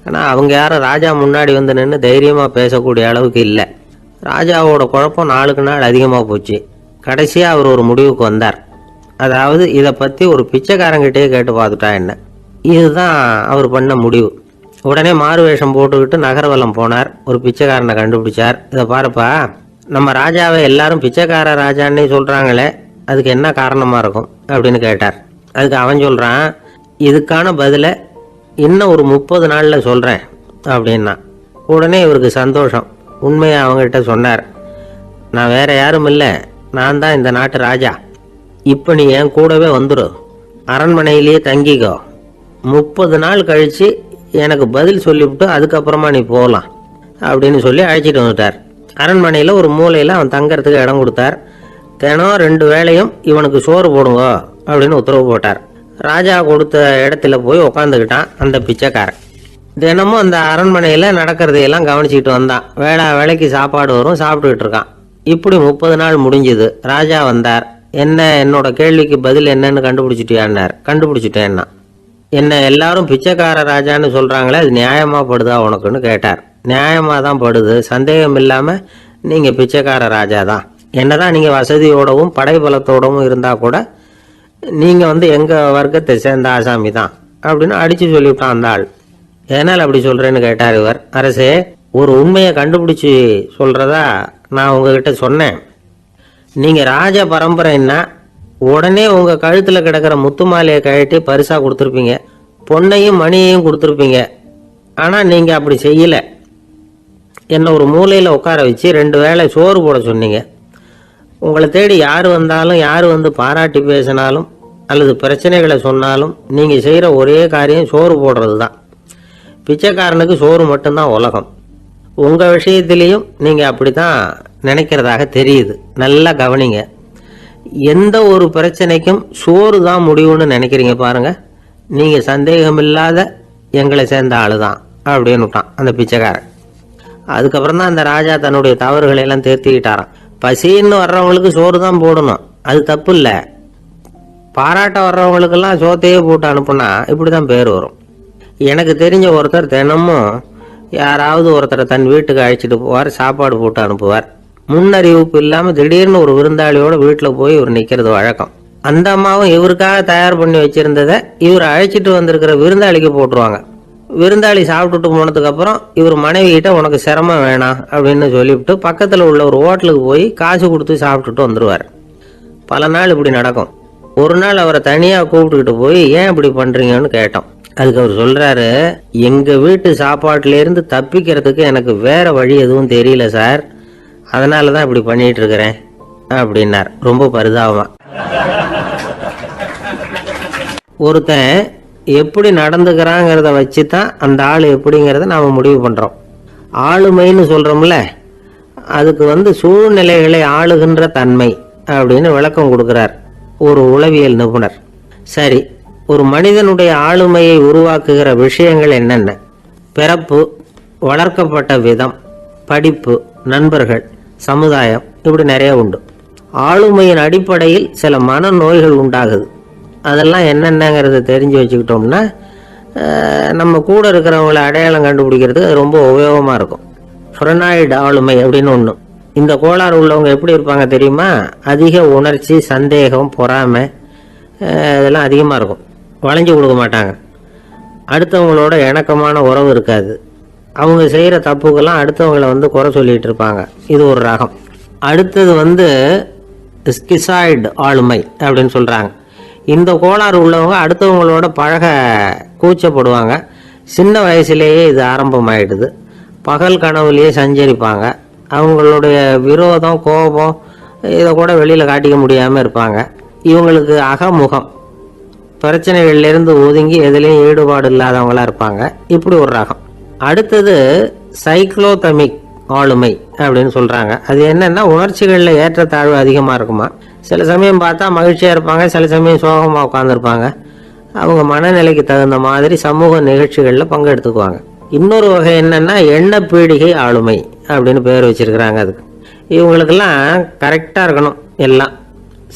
ஆனால் அவங்க யாரும் ராஜா முன்னாடி வந்து நின்று தைரியமாக பேசக்கூடிய அளவுக்கு இல்லை. ராஜாவோட குழப்பம் நாளுக்கு நாள் அதிகமாக போச்சு. கடைசியாக அவர் ஒரு முடிவுக்கு வந்தார். அதாவது, இதை பற்றி ஒரு பிச்சைக்காரங்கிட்டே கேட்டு பார்த்துட்டா என்ன. இதுதான் அவர் பண்ண முடிவு. உடனே மாறு வேஷம் போட்டுக்கிட்டு நகர்வலம் போனார். ஒரு பிச்சைக்காரனை கண்டுபிடிச்சார். இதை பாருப்பா, நம்ம ராஜாவை எல்லாரும் பிச்சைக்கார ராஜான்னே சொல்கிறாங்களே, அதுக்கு என்ன காரணமாக இருக்கும் அப்படின்னு கேட்டார். அதுக்கு அவன் சொல்கிறான், இதுக்கான பதிலை இன்னும் ஒரு 30 நாளில் சொல்கிறேன் அப்படின்னா. உடனே இவருக்கு சந்தோஷம். உண்மையை அவங்ககிட்ட சொன்னார். நான் வேற யாரும் இல்லை, நான் தான் இந்த நாட்டு ராஜா. இப்போ நீ என் கூடவே வந்துடு, அரண்மனையிலேயே தங்கிக்கோ. 30 நாள் கழித்து எனக்கு பதில் சொல்லிவிட்டு அதுக்கப்புறமா நீ போகலாம் அப்படின்னு சொல்லி அழைச்சிட்டு வந்துட்டார். அரண்மனையில் ஒரு மூலையில் அவன் தங்கறதுக்கு இடம் கொடுத்தார். தினம் 2 வேளையும் இவனுக்கு சோறு போடுங்க அப்படின்னு உத்தரவு போட்டார். ராஜா கொடுத்த இடத்துல போய் உக்காந்துக்கிட்டான் அந்த பிச்சைக்காரன். தினமும் அந்த அரண்மனையில் நடக்கிறதையெல்லாம் கவனிச்சிக்கிட்டு வந்தான். வேளைக்கு சாப்பாடு வரும், சாப்பிட்டுக்கிட்டு இருக்கான். இப்படி 30 நாள் முடிஞ்சுது. ராஜா வந்தார். என்னோட கேள்விக்கு பதில் என்னன்னு கண்டுபிடிச்சிட்டியான்னார். கண்டுபிடிச்சிட்டேன்னா. என்ன எல்லாரும் பிச்சைக்கார ராஜான்னு சொல்கிறாங்களே, அது நியாயமாக படுதா உனக்குன்னு கேட்டார். நியாயமாக தான் படுது, சந்தேகம் இல்லாமல் நீங்கள் பிச்சைக்கார ராஜா தான். என்னதான் நீங்கள் வசதியோடவும் படைபலத்தோடவும் இருந்தால் கூட நீங்கள் எங்கள் வர்க்கத்தை சேர்ந்த ஆசாமி தான் அப்படின்னு அடித்து சொல்லிவிட்டான் அந்த ஆள். எதனால் அப்படி சொல்கிறேன்னு கேட்டார் இவர். அரசே, ஒரு உண்மையை கண்டுபிடிச்சி சொல்கிறதா நான் உங்ககிட்ட சொன்னேன். நீங்கள் ராஜ பரம்பரைன்னா உடனே உங்கள் கழுத்தில் கிடக்கிற முத்து மாலையை கழட்டி பரிசாக கொடுத்துருப்பீங்க, பொண்ணையும் மணியையும் கொடுத்துருப்பீங்க. ஆனால் நீங்கள் அப்படி செய்யலை. என்னை ஒரு மூலையில் உட்கார வச்சு 2 வேளை சோறு போட சொன்னீங்க. உங்களை தேடி யார் வந்தாலும், யார் பாராட்டி பேசினாலும் அல்லது பிரச்சனைகளை சொன்னாலும் நீங்கள் செய்கிற ஒரே காரியம் சோறு போடுறது தான். பிச்சைக்காரனுக்கு சோறு மட்டும்தான் உலகம். உங்கள் விஷயத்திலையும் நீங்கள் அப்படி தான் நினைக்கிறதாக தெரியுது. நல்லா கவனிங்க. எந்த ஒரு பிரச்சனைக்கும் சோறு தான் முடிவுன்னு நினைக்கிறீங்க பாருங்கள். நீங்கள் சந்தேகமில்லாத எங்களை சேர்ந்த ஆளு தான் அப்படின்னு விட்டான் அந்த பிச்சைக்காரன். அதுக்கப்புறம் தான் அந்த ராஜா தன்னுடைய தவறுகளை எல்லாம் தேர்த்திக்கிட்டாராம். பசின்னு வர்றவங்களுக்கு சோறு தான் போடணும், அது தப்பு இல்லை. பாராட்ட வர்றவங்களுக்கெல்லாம் சோத்தையே போட்டு அனுப்புனா இப்படி தான் பேர் வரும். எனக்கு தெரிஞ்ச ஒருத்தர் தினமும் யாராவது ஒருத்தரை தன் வீட்டுக்கு அழைச்சிட்டு போவார், சாப்பாடு போட்டு அனுப்புவார். முன்னறிவிப்பு இல்லாமல் திடீர்னு ஒரு விருந்தாளியோட வீட்டில் போய் இவர் நிற்கிறது வழக்கம். அந்த அம்மாவும் இவருக்காக தயார் பண்ணி வச்சிருந்ததை இவர் அழைச்சிட்டு வந்திருக்கிற விருந்தாளிக்கு போட்டுருவாங்க. விருந்தாளி சாப்பிட்டுட்டு போனதுக்கப்புறம் இவர் மனைவி கிட்ட உனக்கு சிரமம் வேணாம் அப்படின்னு சொல்லிவிட்டு பக்கத்தில் உள்ள ஒரு ஹோட்டலுக்கு போய் காசு கொடுத்து சாப்பிட்டுட்டு வந்துடுவார். பல நாள் இப்படி நடக்கும். ஒரு நாள் அவரை தனியாக கூப்பிட்டுக்கிட்டு போய் ஏன் இப்படி பண்ணுறீங்கன்னு கேட்டோம். அதுக்கு அவர் சொல்கிறாரு, எங்கள் வீட்டு சாப்பாட்டிலேருந்து தப்பிக்கிறதுக்கு எனக்கு வேற வழி எதுவும் தெரியல சார், அதனால தான் இப்படி பண்ணிட்டு இருக்கிறேன் அப்படின்னார் ரொம்ப பரிதாபமாக. ஒருத்தன் எப்படி நடந்துக்கிறாங்கிறத வச்சு தான் அந்த ஆள் எப்படிங்கிறத நாம் முடிவு பண்ணுறோம். ஆளுமைன்னு சொல்கிறோம்ல, அதுக்கு சூழ்நிலைகளை ஆளுகின்ற தன்மை அப்படின்னு விளக்கம் கொடுக்குறார் ஒரு உளவியல் நிபுணர். சரி, ஒரு மனிதனுடைய ஆளுமையை உருவாக்குகிற விஷயங்கள் என்னென்ன? பிறப்பு, வளர்க்கப்பட்ட விதம், படிப்பு, நண்பர்கள், சமுதாயம், இப்படி நிறைய உண்டு. ஆளுமையின் அடிப்படையில் சில மனநோய்கள் உண்டாகுது. அதெல்லாம் என்னென்னங்கிறத தெரிஞ்சு வச்சுக்கிட்டோம்னா நம்ம கூட இருக்கிறவங்களை அடையாளம் கண்டுபிடிக்கிறதுக்கு அது ரொம்ப உபயோகமாக இருக்கும். ஃப்ரெனாய்டு ஆளுமை அப்படின்னு ஒன்று. இந்த கோளாறு உள்ளவங்க எப்படி இருப்பாங்க தெரியுமா? அதிக உணர்ச்சி, சந்தேகம், பொறாமை இதெல்லாம் அதிகமாக இருக்கும். வளைஞ்சு கொடுக்க மாட்டாங்க. அடுத்தவங்களோட இணக்கமான உறவு இருக்காது. அவங்க செய்கிற தப்புக்கெல்லாம் அடுத்தவங்களை குறை சொல்லிகிட்டு இருப்பாங்க. இது ஒரு ரகம். அடுத்தது ஸ்கிசாய்டு ஆளுமை அப்படின்னு சொல்கிறாங்க. இந்த கோளாறு உள்ளவங்க அடுத்தவங்களோட பழக கூச்சப்படுவாங்க. சின்ன வயசுலேயே இது ஆரம்பமாயிடுது. பகல் கனவுலேயே சஞ்சரிப்பாங்க. அவங்களுடைய விரோதம், கோபம் இதை கூட வெளியில் காட்டிக்க முடியாமல் இருப்பாங்க. இவங்களுக்கு அகமுகம், பிரச்சனைகள்லேருந்து ஒதுங்கி எதுலேயும் ஈடுபாடு இல்லாதவங்களாக இருப்பாங்க. இப்படி ஒரு ரகம். அடுத்தது சைக்ளோதமிக் ஆளுமை அப்படின்னு சொல்கிறாங்க. அது என்னென்னா, உணர்ச்சிகளில் ஏற்றத்தாழ்வு அதிகமாக இருக்குமா. சில சமயம் பார்த்தா மகிழ்ச்சியாக இருப்பாங்க, சில சமயம் சோகமாக உட்காந்துருப்பாங்க. அவங்க மனநிலைக்கு தகுந்த மாதிரி சமூக நிகழ்ச்சிகளில் பங்கெடுத்துக்குவாங்க. இன்னொரு வகை என்னென்னா எண்ணப்பீடிகை ஆளுமை அப்படின்னு பேர் வச்சுருக்கிறாங்க. அதுக்கு இவங்களுக்கெல்லாம் கரெக்டாக இருக்கணும், எல்லாம்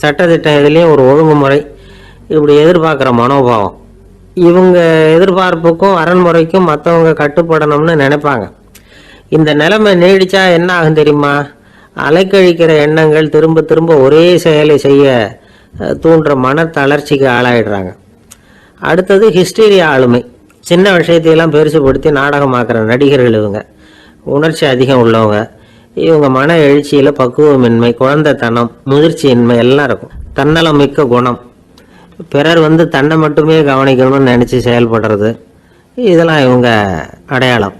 சட்டத்திட்டம் இதுலேயும் ஒரு ஒழுங்குமுறை, இப்படி எதிர்பார்க்குற மனோபாவம். இவங்க எதிர்பார்ப்புக்கும் அரண்முறைக்கும் மற்றவங்க கட்டுப்படணும்னு நினைப்பாங்க. இந்த நிலைமை நீடிச்சா என்ன ஆகும் தெரியுமா? அலைக்கழிக்கிற எண்ணங்கள் திரும்ப திரும்ப ஒரே செயலை செய்ய தூண்டுற மன தளர்ச்சிக்கு ஆளாயிடுறாங்க. அடுத்தது ஹிஸ்டீரியா ஆளுமை. சின்ன விஷயத்தையெல்லாம் பெருசுபடுத்தி நாடகமாக்குற நடிகர்கள் இவங்க. உணர்ச்சி அதிகம் உள்ளவங்க. இவங்க மன எழுச்சியில் பக்குவமின்மை, குழந்தைத்தனம், முதிர்ச்சியின்மை எல்லாம் இருக்கும். தன்னலம் மிக்க குணம், பிறர் தன்னை மட்டுமே கவனிக்கணும்னு நினச்சி செயல்படுறது, இதெல்லாம் இவங்க அடையாளம்.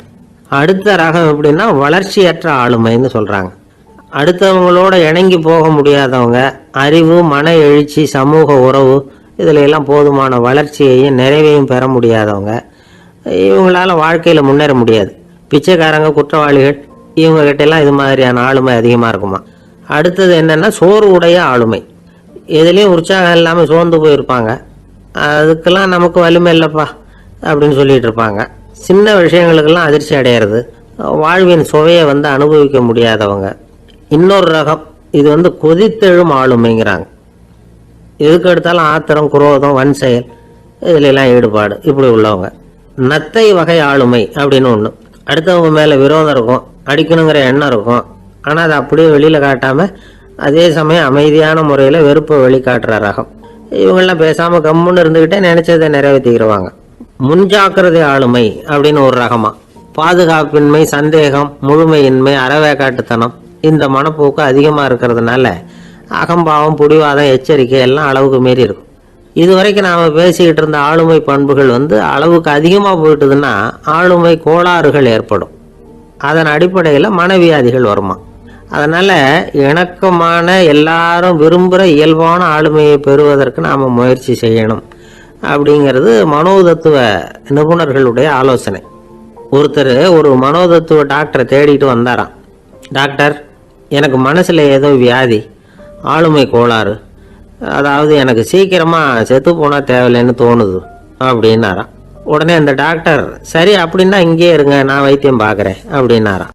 அடுத்த ரகம் எப்படின்னா வளர்ச்சியற்ற ஆளுமைன்னு சொல்கிறாங்க. அடுத்தவங்களோட இணங்கி போக முடியாதவங்க, அறிவு, மன எழுச்சி, சமூக உறவு இதில் எல்லாம் போதுமான வளர்ச்சியையும் நிறைவையும் பெற முடியாதவங்க, இவங்களால வாழ்க்கையில் முன்னேற முடியாது. பிச்சைக்காரங்க, குற்றவாளிகள், இவங்ககிட்டெல்லாம் இது மாதிரியான ஆளுமை அதிகமாக இருக்குமா. அடுத்தது என்னென்னா சோர்வு உடைய ஆளுமை. எதுலேயும் உற்சாகம் இல்லாமல் சோர்ந்து போயிருப்பாங்க. அதுக்கெல்லாம் நமக்கு வலிமை இல்லைப்பா அப்படின்னு சொல்லிட்டு இருப்பாங்க. சின்ன விஷயங்களுக்கெல்லாம் அதிர்ச்சி அடையிறது, வாழ்வின் சுவையை அனுபவிக்க முடியாதவங்க. இன்னொரு ரகம், இது கொதித்தெழும் ஆளுமைங்கிறாங்க. எதுக்கு எடுத்தாலும் ஆத்திரம், குரோதம், வன் செயல் இதுலெல்லாம் ஈடுபாடு, இப்படி உள்ளவங்க. நத்தை வகை ஆளுமை அப்படின்னு ஒன்று. அடுத்தவங்க மேலே விரோதம் இருக்கும், அடிக்கணுங்கிற எண்ணம் இருக்கும். ஆனால் அதை அப்படியே வெளியில் காட்டாமல் அதே சமயம் அமைதியான முறையில் வெறுப்பை வெளிக்காட்டுற ரகம். இவங்கெல்லாம் பேசாமல் கம்முன்னு இருந்துக்கிட்டே நினச்சதை நிறைவேற்றிக்கிடுவாங்க. முன்ஜாக்கிரதை ஆளுமை அப்படின்னு ஒரு ரகமா. பாதுகாப்பின்மை, சந்தேகம், முழுமையின்மை, அறவேக்காட்டுத்தனம் இந்த மனப்போக்கு அதிகமாக இருக்கிறதுனால அகம்பாவம், புடிவாதம், எச்சரிக்கை எல்லாம் அளவுக்கு மீறி இருக்கும். இதுவரைக்கும் நாம் பேசிக்கிட்டு இருந்த ஆளுமை பண்புகள் அளவுக்கு அதிகமாக போயிட்டுதுன்னா ஆளுமை கோளாறுகள் ஏற்படும். அதன் அடிப்படையில் மனவியாதிகள் வருமா. அதனால் இணக்கமான, எல்லாரும் விரும்புகிற இயல்பான ஆளுமையை பெறுவதற்கு நாம் முயற்சி செய்யணும் அப்படிங்கிறது மனோதத்துவ நிபுணர்களுடைய ஆலோசனை. ஒருத்தர் ஒரு மனோதத்துவ டாக்டரை தேடிட்டு வந்தாராம். டாக்டர், எனக்கு மனசில் ஏதோ வியாதி, ஆளுமை கோளாறு, அதாவது எனக்கு சீக்கிரமாக செத்து போனால் தேவையில்லைன்னு தோணுது அப்படின்னாராம். உடனே அந்த டாக்டர், சரி அப்படின்னா இங்கே இருங்க, நான் வைத்தியம் பார்க்குறேன் அப்படின்னாராம்.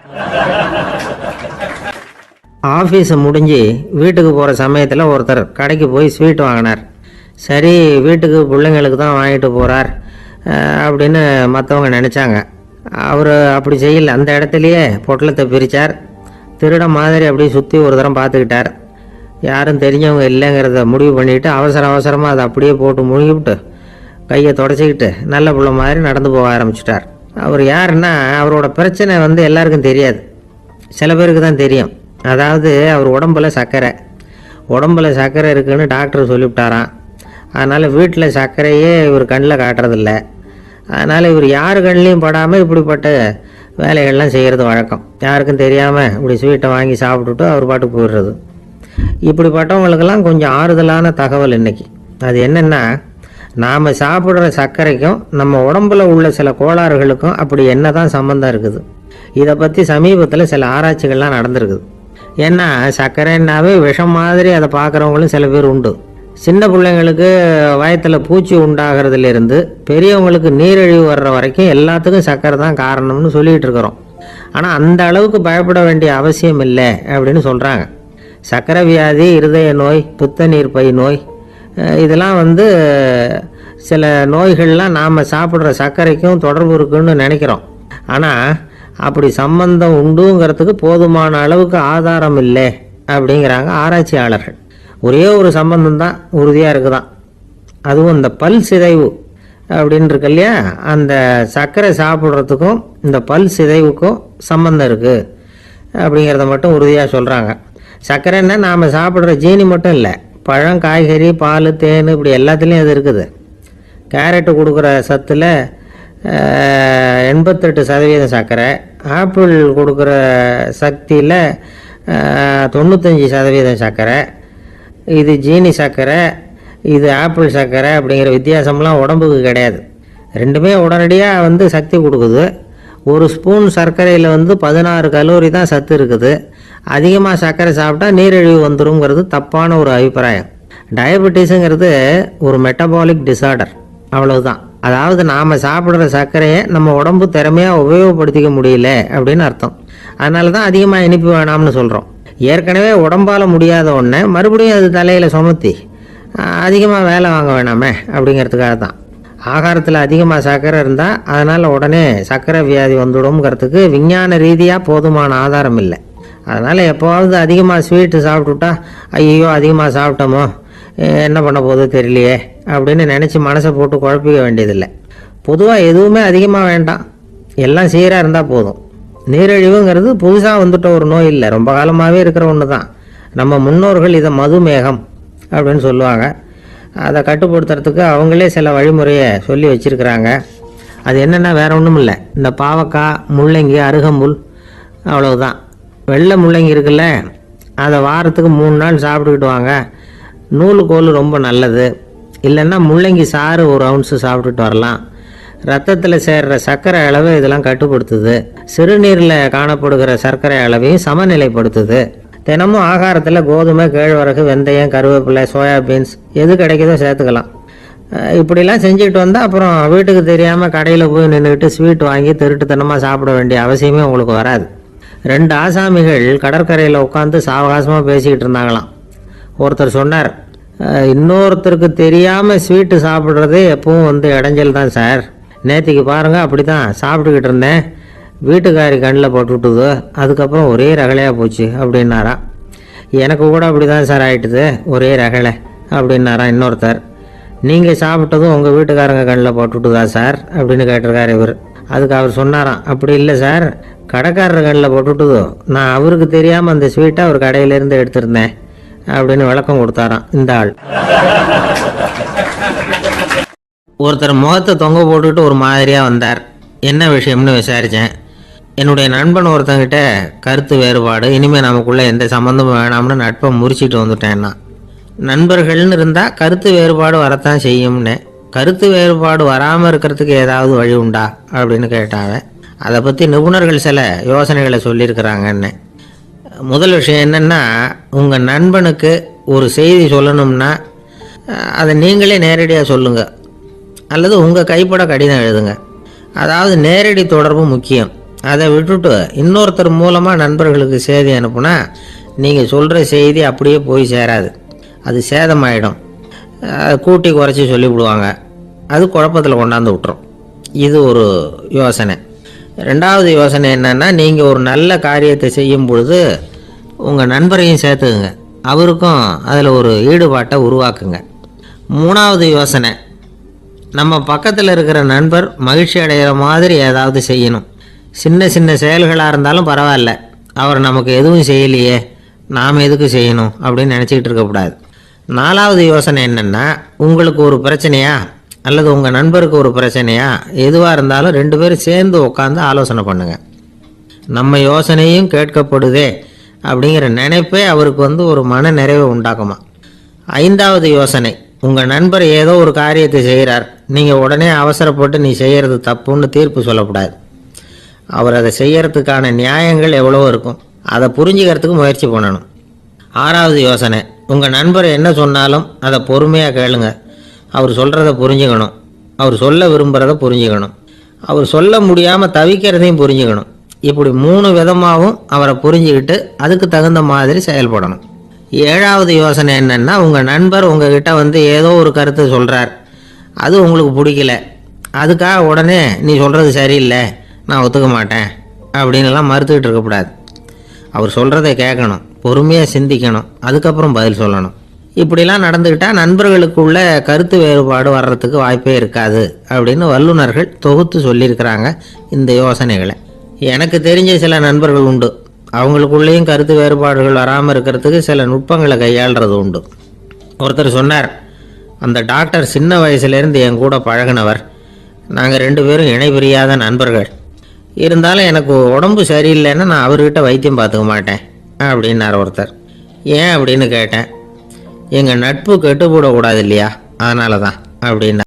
ஆஃபீஸை முடிஞ்சு வீட்டுக்கு போகிற சமயத்தில் ஒருத்தர் கடைக்கு போய் ஸ்வீட் வாங்கினார். சரி, வீட்டுக்கு பிள்ளைங்களுக்கு தான் வாங்கிட்டு போகிறார் அப்படின்னு மற்றவங்க நினச்சாங்க. அவர் அப்படி செய்யல. அந்த இடத்துலையே பொட்டலத்தை பிரித்தார். திருட மாதிரி அப்படியே சுற்றி ஒரு தரம் பார்த்துக்கிட்டார். யாரும் தெரிஞ்சவங்க இல்லைங்கிறத முடிவு பண்ணிவிட்டு அவசரமாக அதை அப்படியே போட்டு முழுகிவிட்டு கையை தொடச்சிக்கிட்டு நல்ல பிள்ளை மாதிரி நடந்து போக ஆரம்பிச்சிட்டார். அவர் யாருன்னா, அவரோட பிரச்சனை எல்லாருக்கும் தெரியாது, சில பேருக்கு தான் தெரியும். அதாவது அவர் உடம்பில் சர்க்கரை இருக்குதுன்னு டாக்டர் சொல்லிவிட்டாராம். அதனால் வீட்டில் சர்க்கரையே இவர் கண்ணில் காட்டுறதில்ல. அதனால் இவர் யார் கண்ணிலையும் படாமல் இப்படிப்பட்ட வேலைகள்லாம் செய்கிறது வழக்கம். யாருக்கும் தெரியாமல் இப்படி ஸ்வீட்டை வாங்கி சாப்பிட்டுட்டு அவர் பாட்டுக்கு போயிடுறது. இப்படிப்பட்டவங்களுக்கெல்லாம் கொஞ்சம் ஆறுதலான தகவல் இன்றைக்கி. அது என்னென்னா, நாம் சாப்பிட்ற சர்க்கரைக்கும் நம்ம உடம்பில் உள்ள சில கோளாறுகளுக்கும் அப்படி என்ன தான் சம்மந்தம் இருக்குது. இதை பற்றி சமீபத்தில் சில ஆராய்ச்சிகள்லாம் நடந்திருக்குது. ஏன்னா சர்க்கரைன்னாவே விஷம் மாதிரி அதை பார்க்குறவங்களும் சில பேர் உண்டு. சின்ன பிள்ளைங்களுக்கு வயத்தில் பூச்சி உண்டாகிறதுலேருந்து பெரியவங்களுக்கு நீரிழிவு வர்ற வரைக்கும் எல்லாத்துக்கும் சர்க்கரை தான் காரணம்னு சொல்லிகிட்டு இருக்கிறோம். ஆனால் அந்த அளவுக்கு பயப்பட வேண்டிய அவசியம் இல்லை அப்படின்னு சொல்கிறாங்க. சர்க்கரை வியாதி, இருதய நோய், பித்த நீர்ப்பை நோய், இதெல்லாம் சில நோய்கள்லாம் நாம் சாப்பிட்ற சர்க்கரைக்கும் தொடர்பு இருக்குன்னு நினைக்கிறோம். ஆனால் அப்படி சம்பந்தம் உண்டுங்கிறதுக்கு போதுமான அளவுக்கு ஆதாரம் இல்லை அப்படிங்கிறாங்க ஆராய்ச்சியாளர்கள். ஒரே ஒரு சம்பந்தம் தான் உறுதியாக இருக்குதான். அதுவும் இந்த பல் சிதைவு அப்படின்னு இருக்கு இல்லையா, அந்த சர்க்கரை சாப்பிட்றதுக்கும் இந்த பல் சிதைவுக்கும் சம்பந்தம் இருக்குது அப்படிங்கிறத மட்டும் உறுதியாக சொல்கிறாங்க. சர்க்கரைன்னா நாம் சாப்பிட்ற ஜீனி மட்டும் இல்லை, பழம், காய்கறி, பால், தேன் இப்படி எல்லாத்துலேயும் அது இருக்குது. கேரட்டு கொடுக்குற சத்தில் 88% சர்க்கரை, ஆப்பிள் கொடுக்குற சக்தியில் 95% சர்க்கரை. இது ஜீனி சர்க்கரை, இது ஆப்பிள் சர்க்கரை அப்படிங்கிற வித்தியாசம்லாம் உடம்புக்கு கிடையாது. ரெண்டுமே உடனடியாக சக்தி கொடுக்குது. ஒரு ஸ்பூன் சர்க்கரையில் 16 கலோரி தான் சத்து இருக்குது. அதிகமாக சர்க்கரை சாப்பிட்டா நீரிழிவு வந்துருங்கிறது தப்பான ஒரு அபிப்பிராயம். டயபெட்டிஸுங்கிறது ஒரு மெட்டபாலிக் டிசார்டர், அவ்வளவுதான். அதாவது நாம் சாப்பிட்ற சர்க்கரையை நம்ம உடம்பு திறமையாக உபயோகப்படுத்திக்க முடியல அப்படின்னு அர்த்தம். அதனால தான் அதிகமாக இனிப்பு வேணாம்னு சொல்கிறோம். ஏற்கனவே உடம்பால் முடியாத ஒன்றை மறுபடியும் அது தலையில் சுமத்தி அதிகமாக வேலை வாங்க வேணாமே அப்படிங்கிறதுக்காக தான். ஆகாரத்தில் அதிகமாக சர்க்கரை இருந்தால் அதனால் உடனே சர்க்கரை வியாதி வந்துடும்ங்கிறதுக்கு விஞ்ஞான ரீதியாக போதுமான ஆதாரம் இல்லை. அதனால் எப்போவாவது அதிகமாக ஸ்வீட்டு சாப்பிட்டுட்டா ஐயோ அதிகமாக சாப்பிட்டோமோ என்ன பண்ண போதோ தெரியலையே அப்படின்னு நினச்சி மனசை போட்டு குழப்பிக்க வேண்டியதில்லை. பொதுவாக எதுவுமே அதிகமாக வேண்டாம், எல்லாம் சீராக இருந்தால் போதும். நீரிழிவுங்கிறது புதுசாக வந்துட்ட ஒரு நோய் இல்லை, ரொம்ப காலமாகவே இருக்கிற ஒன்று தான். நம்ம முன்னோர்கள் இதை மதுமேகம் அப்படின்னு சொல்லுவாங்க. அதை கட்டுப்படுத்துறதுக்கு அவங்களே சில வழிமுறையை சொல்லி வச்சுருக்கிறாங்க. அது என்னென்னா வேறு ஒன்றும் இல்லை, இந்த பாவக்காய், முள்ளங்கி, அருகம்புல், அவ்வளவுதான். வெள்ளை முள்ளங்கி இருக்குல்ல, அதை வாரத்துக்கு 3 நாள் சாப்பிட்டுக்கிட்டு வாங்க. நூலுக்கோல் ரொம்ப நல்லது. இல்லைன்னா முள்ளங்கி சாறு 1 ounce சாப்பிட்டுட்டு வரலாம். ரத்தத்தில் சேர்கிற சர்க்கரை அளவு இதெல்லாம் கட்டுப்படுத்துது. சிறுநீரில் காணப்படுகிற சர்க்கரை அளவையும் சமநிலைப்படுத்துது. தினமும் ஆகாரத்தில் கோதுமை, கேழ்வரகு, வெந்தயம், கருவேப்பிலை, சோயாபீன்ஸ் எது கிடைக்குதோ சேர்த்துக்கலாம். இப்படிலாம் செஞ்சுக்கிட்டு வந்தால் அப்புறம் வீட்டுக்கு தெரியாமல் கடையில் போய் நின்றுக்கிட்டு ஸ்வீட் வாங்கி திருட்டுத்தனமாக சாப்பிட வேண்டிய அவசியமே உங்களுக்கு வராது. 2 ஆசாமிகள் கடற்கரையில் உட்காந்து சாவகாசமாக பேசிக்கிட்டு இருந்தாங்களாம். ஒருத்தர் சொன்னார், இன்னொருத்தருக்கு தெரியாமல் ஸ்வீட்டு சாப்பிட்றதே எப்பவும் இடைஞ்சல் தான் சார். நேற்றுக்கு பாருங்கள், அப்படி தான் சாப்பிட்டுக்கிட்டு இருந்தேன், வீட்டுக்காரி கண்ணில் போட்டுவிட்டுது, அதுக்கப்புறம் ஒரே ரகலையாக போச்சு அப்படின்னாராம். எனக்கு கூட அப்படி தான் சார் ஆகிட்டுது, ஒரே ரகலை அப்படின்னாராம் இன்னொருத்தர். நீங்கள் சாப்பிட்டதும் உங்கள் வீட்டுக்காரங்க கண்ணில் போட்டுவிட்டுதா சார் அப்படின்னு கேட்டிருக்காரு இவர். அதுக்கு அவர் சொன்னாராம், அப்படி இல்லை சார், கடைக்காரர் கண்ணில் போட்டுவிட்டுதோ, நான் அவருக்கு தெரியாமல் அந்த ஸ்வீட்டை அவர் கடையிலேருந்து எடுத்திருந்தேன் அப்படின்னு விளக்கம் கொடுத்தாராம் இந்த ஆள். ஒருத்தர் முகத்தை தொங்க போட்டுக்கிட்டு ஒரு மாதிரியாக வந்தார். என்ன விஷயம்னு விசாரித்தேன். என்னுடைய நண்பன் ஒருத்தங்கிட்ட கருத்து வேறுபாடு, இனிமேல் நமக்குள்ளே எந்த சம்மந்தமும் வேணாம்னு நட்பை முறிச்சிட்டு வந்துட்டேன்னா. நண்பர்கள்னு இருந்தால் கருத்து வேறுபாடு வரத்தான் செய்யும்னு. கருத்து வேறுபாடு வராமல் இருக்கிறதுக்கு ஏதாவது வழி உண்டா அப்படின்னு கேட்டாங்க. அதை பற்றி நிபுணர்கள் சில யோசனைகளை சொல்லியிருக்கிறாங்கன்னு. முதல் விஷயம் என்னென்னா, உங்கள் நண்பனுக்கு ஒரு செய்தி சொல்லணும்னா அதை நீங்களே நேரடியாக சொல்லுங்கள், அல்லது உங்கள் கைப்பட கடிதம் எழுதுங்க. அதாவது நேரடி தொடர்பு முக்கியம். அதை விட்டுட்டு இன்னொருத்தர் மூலமாக நண்பர்களுக்கு செய்தி அனுப்புனா நீங்கள் சொல்கிற செய்தி அப்படியே போய் சேராது, அது சேதமாயிடும். கூட்டி குறைச்சி சொல்லிவிடுவாங்க, அது குழப்பத்தில் கொண்டாந்து விட்டுரும். இது ஒரு யோசனை. 2வது யோசனை என்னென்னா, நீங்கள் ஒரு நல்ல காரியத்தை செய்யும் பொழுது உங்கள் நண்பரையும் சேர்த்துக்குங்க, அவருக்கும் அதில் ஒரு ஈடுபாட்டை உருவாக்குங்க. 3வது யோசனை, நம்ம பக்கத்தில் இருக்கிற நண்பர் மகிழ்ச்சி அடைகிற மாதிரி ஏதாவது செய்யணும். சின்ன சின்ன செயல்களாக இருந்தாலும் பரவாயில்ல, அவர் நமக்கு எதுவும் செய்யலையே, நாம் எதுக்கு செய்யணும் அப்படின்னு நினச்சிக்கிட்டு இருக்கக்கூடாது. 4வது யோசனை என்னென்னா, உங்களுக்கு ஒரு பிரச்சனையா அல்லது உங்கள் நண்பருக்கு ஒரு பிரச்சனையா, எதுவாக இருந்தாலும் 2 பேரும் சேர்ந்து உட்காந்து ஆலோசனை பண்ணுங்கள். நம்ம யோசனையும் கேட்கப்படுதே அப்படிங்கிற நினைப்பே அவருக்கு ஒரு மன நிறைவை உண்டாக்குமா. 5வது யோசனை, உங்கள் நண்பர் ஏதோ ஒரு காரியத்தை செய்கிறார், நீங்கள் உடனே அவசரப்பட்டு நீ செய்கிறது தப்புன்னு தீர்ப்பு சொல்லக்கூடாது. அவர் அதை செய்யறதுக்கான நியாயங்கள் எவ்வளோ இருக்கும், அதை புரிஞ்சுக்கிறதுக்கு முயற்சி பண்ணணும். 6வது யோசனை, உங்கள் நண்பர் என்ன சொன்னாலும் அதை பொறுமையாக கேளுங்க. அவர் சொல்கிறத புரிஞ்சுக்கணும், அவர் சொல்ல விரும்புகிறத புரிஞ்சுக்கணும், அவர் சொல்ல முடியாமல் தவிக்கிறதையும் புரிஞ்சுக்கணும். இப்படி 3 விதமாகவும் அவரை புரிஞ்சுக்கிட்டு அதுக்கு தகுந்த மாதிரி செயல்படணும். 7வது யோசனை என்னென்னா, உங்கள் நண்பர் உங்ககிட்ட ஏதோ ஒரு கருத்தை சொல்கிறார், அது உங்களுக்கு பிடிக்கல, அதுக்காக உடனே நீ சொல்கிறது சரியில்லை, நான் ஒத்துக்க மாட்டேன் அப்படின்லாம் மறுத்துக்கிட்டு இருக்கக்கூடாது. அவர் சொல்கிறத கேட்கணும், பொறுமையாக சிந்திக்கணும், அதுக்கப்புறம் பதில் சொல்லணும். இப்படிலாம் நடந்துக்கிட்டால் நண்பர்களுக்குள்ள கருத்து வேறுபாடு வர்றதுக்கு வாய்ப்பே இருக்காது அப்படின்னு வல்லுநர்கள் தொகுத்து சொல்லியிருக்கிறாங்க இந்த யோசனைகளை. எனக்கு தெரிஞ்ச சில நண்பர்கள் உண்டு, அவங்களுக்குள்ளேயும் கருத்து வேறுபாடுகள் வராமல் இருக்கிறதுக்கு சில நுட்பங்களை கையாளுறது உண்டு. ஒருத்தர் சொன்னார், அந்த டாக்டர் சின்ன வயசுலேருந்து என் கூட பழகினவர், நாங்கள் 2 பேரும் இணை பிரியாத நண்பர்கள். இருந்தாலும் எனக்கு உடம்பு சரியில்லைன்னா நான் அவர்கிட்ட வைத்தியம் பார்த்துக்க மாட்டேன் அப்படின்னார் ஒருத்தர். ஏன் அப்படின்னு கேட்டேன். எங்கள் நட்பு கெட்டுப்படக்கூடாது இல்லையா, அதனால தான் அப்படின்னா.